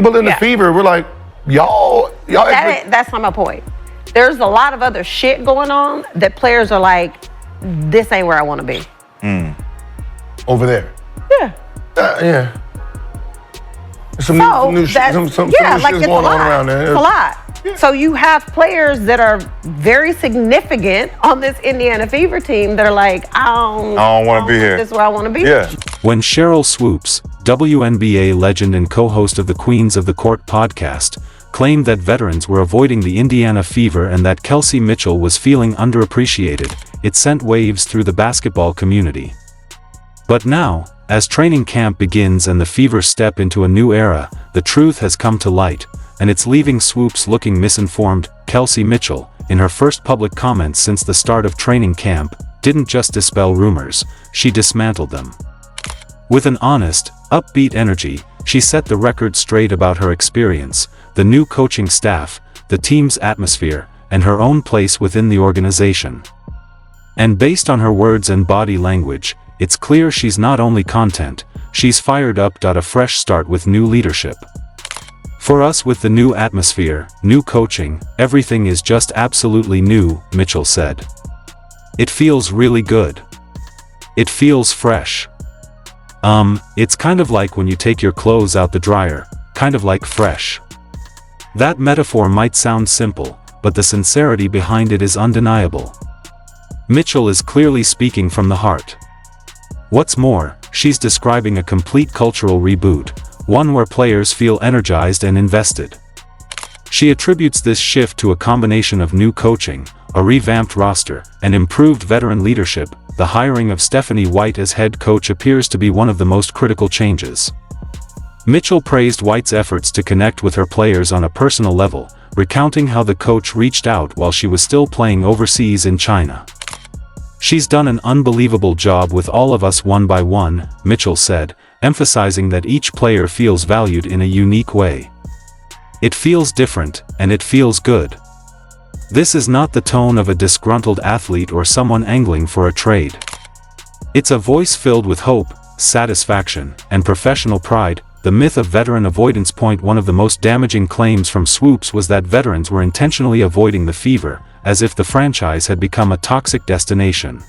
People in the Fever, we're like, y'all. That's not my point. There's a lot of other shit going on that players are like, this ain't where I want to be. Over there. Yeah. Yeah. Some new shit going on around there. It's a lot. Yeah. So you have players that are very significant on this Indiana Fever team that are like, I don't want to be here. This is where I want to be. Yeah. When Sheryl Swoopes, WNBA legend and co-host of the Queens of the Court podcast, claimed that veterans were avoiding the Indiana Fever and that Kelsey Mitchell was feeling underappreciated, it sent waves through the basketball community. But now, as training camp begins and the Fever step into a new era, the truth has come to light, and it's leaving Swoops looking misinformed. Kelsey Mitchell, in her first public comments since the start of training camp, didn't just dispel rumors, she dismantled them. With an honest, upbeat energy, she set the record straight about her experience, the new coaching staff, the team's atmosphere, and her own place within the organization. And based on her words and body language, it's clear she's not only content, she's fired up. A fresh start with new leadership. For us, with the new atmosphere, new coaching, everything is just absolutely new, Mitchell said. It feels really good. It feels fresh. It's kind of like when you take your clothes out the dryer, kind of like fresh. That metaphor might sound simple, but the sincerity behind it is undeniable. Mitchell is clearly speaking from the heart. What's more, she's describing a complete cultural reboot, one where players feel energized and invested. She attributes this shift to a combination of new coaching, a revamped roster, and improved veteran leadership. The hiring of Stephanie White as head coach appears to be one of the most critical changes. Mitchell praised White's efforts to connect with her players on a personal level, recounting how the coach reached out while she was still playing overseas in China. "She's done an unbelievable job with all of us one by one," Mitchell said, emphasizing that each player feels valued in a unique way. "It feels different, and it feels good. This is not the tone of a disgruntled athlete or someone angling for a trade. It's a voice filled with hope, satisfaction, and professional pride." The myth of veteran avoidance. One of the most damaging claims from Swoops was that veterans were intentionally avoiding the Fever, as if the franchise had become a toxic destination.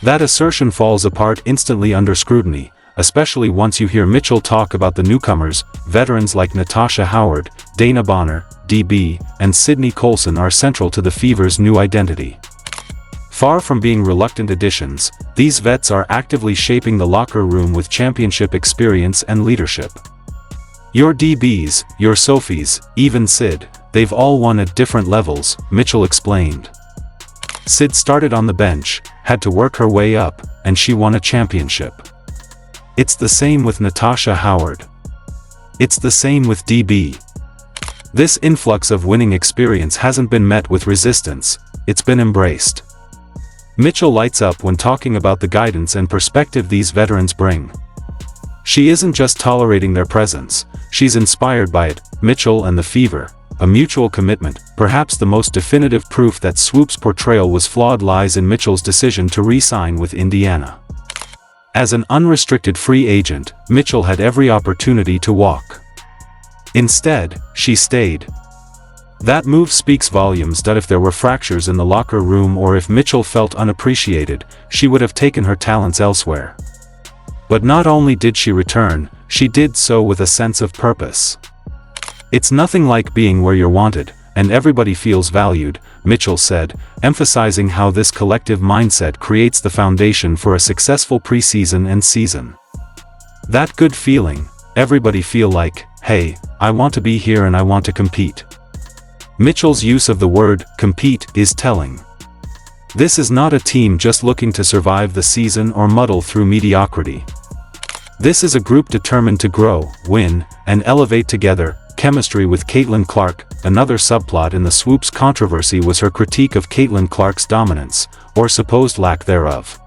That assertion falls apart instantly under scrutiny, especially once you hear Mitchell talk about the newcomers. Veterans like Natasha Howard, Dana Bonner, DB, and Sydney Colson are central to the Fever's new identity. Far from being reluctant additions, these vets are actively shaping the locker room with championship experience and leadership. Your DBs, your Sophies, even Sid, they've all won at different levels, Mitchell explained. Sid started on the bench, had to work her way up, and she won a championship. It's the same with Natasha Howard. It's the same with DB. This influx of winning experience hasn't been met with resistance, it's been embraced. Mitchell lights up when talking about the guidance and perspective these veterans bring. She isn't just tolerating their presence, she's inspired by it. Mitchell and the Fever, a mutual commitment. Perhaps the most definitive proof that Swoop's portrayal was flawed lies in Mitchell's decision to re-sign with Indiana. As an unrestricted free agent, Mitchell had every opportunity to walk. Instead, she stayed. That move speaks volumes. If there were fractures in the locker room or if Mitchell felt unappreciated, she would have taken her talents elsewhere. But not only did she return, she did so with a sense of purpose. "It's nothing like being where you're wanted, and everybody feels valued," Mitchell said, emphasizing how this collective mindset creates the foundation for a successful preseason and season. That good feeling, everybody feel like, hey, I want to be here and I want to compete. Mitchell's use of the word compete is telling. This is not a team just looking to survive the season or muddle through mediocrity. This is a group determined to grow, win, and elevate together. Chemistry with Caitlin Clark. Another subplot in the Swoops controversy was her critique of Caitlin Clark's dominance, or supposed lack thereof.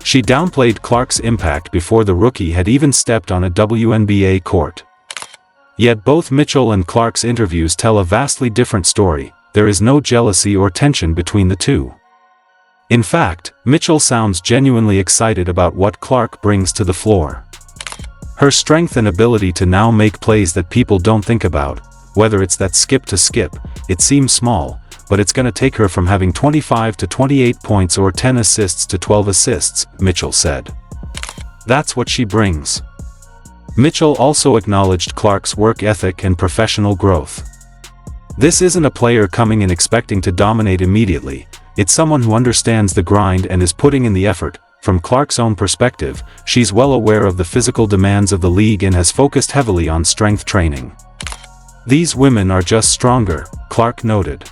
She downplayed Clark's impact before the rookie had even stepped on a WNBA court. Yet both Mitchell and Clark's interviews tell a vastly different story. There is no jealousy or tension between the two. In fact, Mitchell sounds genuinely excited about what Clark brings to the floor. Her strength and ability to now make plays that people don't think about, whether it's that skip to skip, it seems small, but it's gonna take her from having 25 to 28 points or 10 assists to 12 assists, Mitchell said. That's what she brings. Mitchell also acknowledged Clark's work ethic and professional growth. This isn't a player coming in expecting to dominate immediately, it's someone who understands the grind and is putting in the effort. From Clark's own perspective, she's well aware of the physical demands of the league and has focused heavily on strength training. These women are just stronger, Clark noted.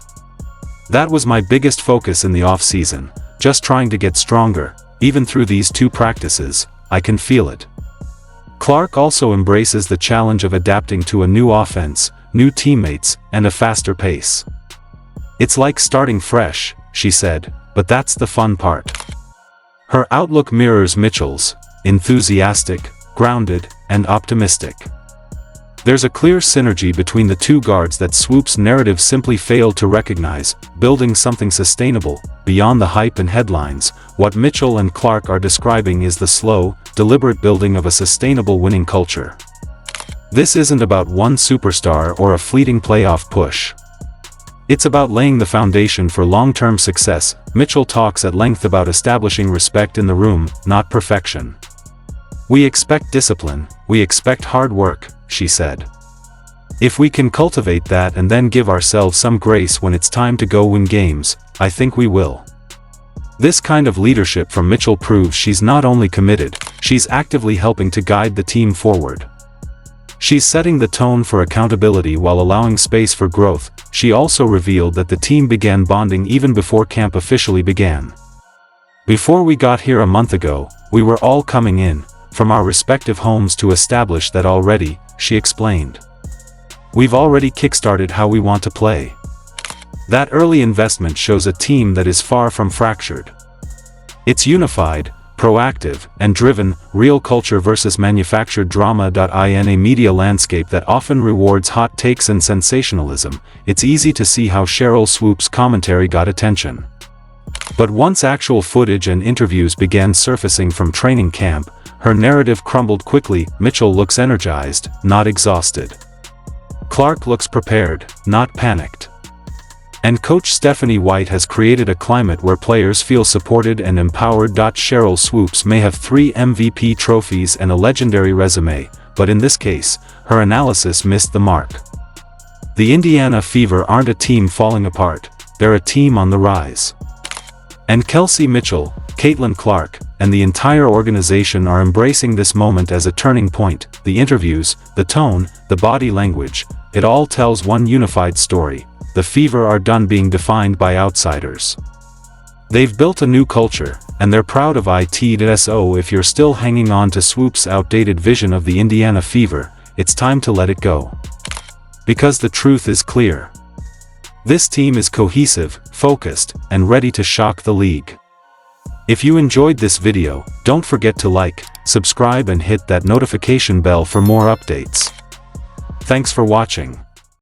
That was my biggest focus in the off-season, just trying to get stronger, even through these 2 practices, I can feel it. Clark also embraces the challenge of adapting to a new offense, new teammates, and a faster pace. It's like starting fresh, she said, but that's the fun part. Her outlook mirrors Mitchell's, enthusiastic, grounded, and optimistic. There's a clear synergy between the 2 guards that Swoopes' narrative simply failed to recognize, building something sustainable, beyond the hype and headlines. What Mitchell and Clark are describing is the slow, deliberate building of a sustainable winning culture. This isn't about one superstar or a fleeting playoff push. It's about laying the foundation for long-term success. Mitchell talks at length about establishing respect in the room, not perfection. We expect discipline, we expect hard work, she said. If we can cultivate that and then give ourselves some grace when it's time to go win games, I think we will. This kind of leadership from Mitchell proves she's not only committed, she's actively helping to guide the team forward. She's setting the tone for accountability while allowing space for growth. She also revealed that the team began bonding even before camp officially began. Before we got here a month ago, we were all coming in, from our respective homes to establish that already, she explained. We've already kickstarted how we want to play. That early investment shows a team that is far from fractured. It's unified, proactive, and driven, real culture versus manufactured drama. In a media landscape that often rewards hot takes and sensationalism, it's easy to see how Sheryl Swoopes' commentary got attention. But once actual footage and interviews began surfacing from training camp, her narrative crumbled quickly. Mitchell looks energized, not exhausted. Clark looks prepared, not panicked. And Coach Stephanie White has created a climate where players feel supported and empowered. Sheryl Swoopes may have 3 MVP trophies and a legendary resume, but in this case, her analysis missed the mark. The Indiana Fever aren't a team falling apart, they're a team on the rise. And Kelsey Mitchell, Caitlin Clark, and the entire organization are embracing this moment as a turning point. The interviews, the tone, the body language, it all tells one unified story. The Fever are done being defined by outsiders. They've built a new culture, and they're proud of it. So if you're still hanging on to Swoopes' outdated vision of the Indiana Fever, it's time to let it go. Because the truth is clear. This team is cohesive, focused, and ready to shock the league. If you enjoyed this video, don't forget to like, subscribe and hit that notification bell for more updates. Thanks for watching.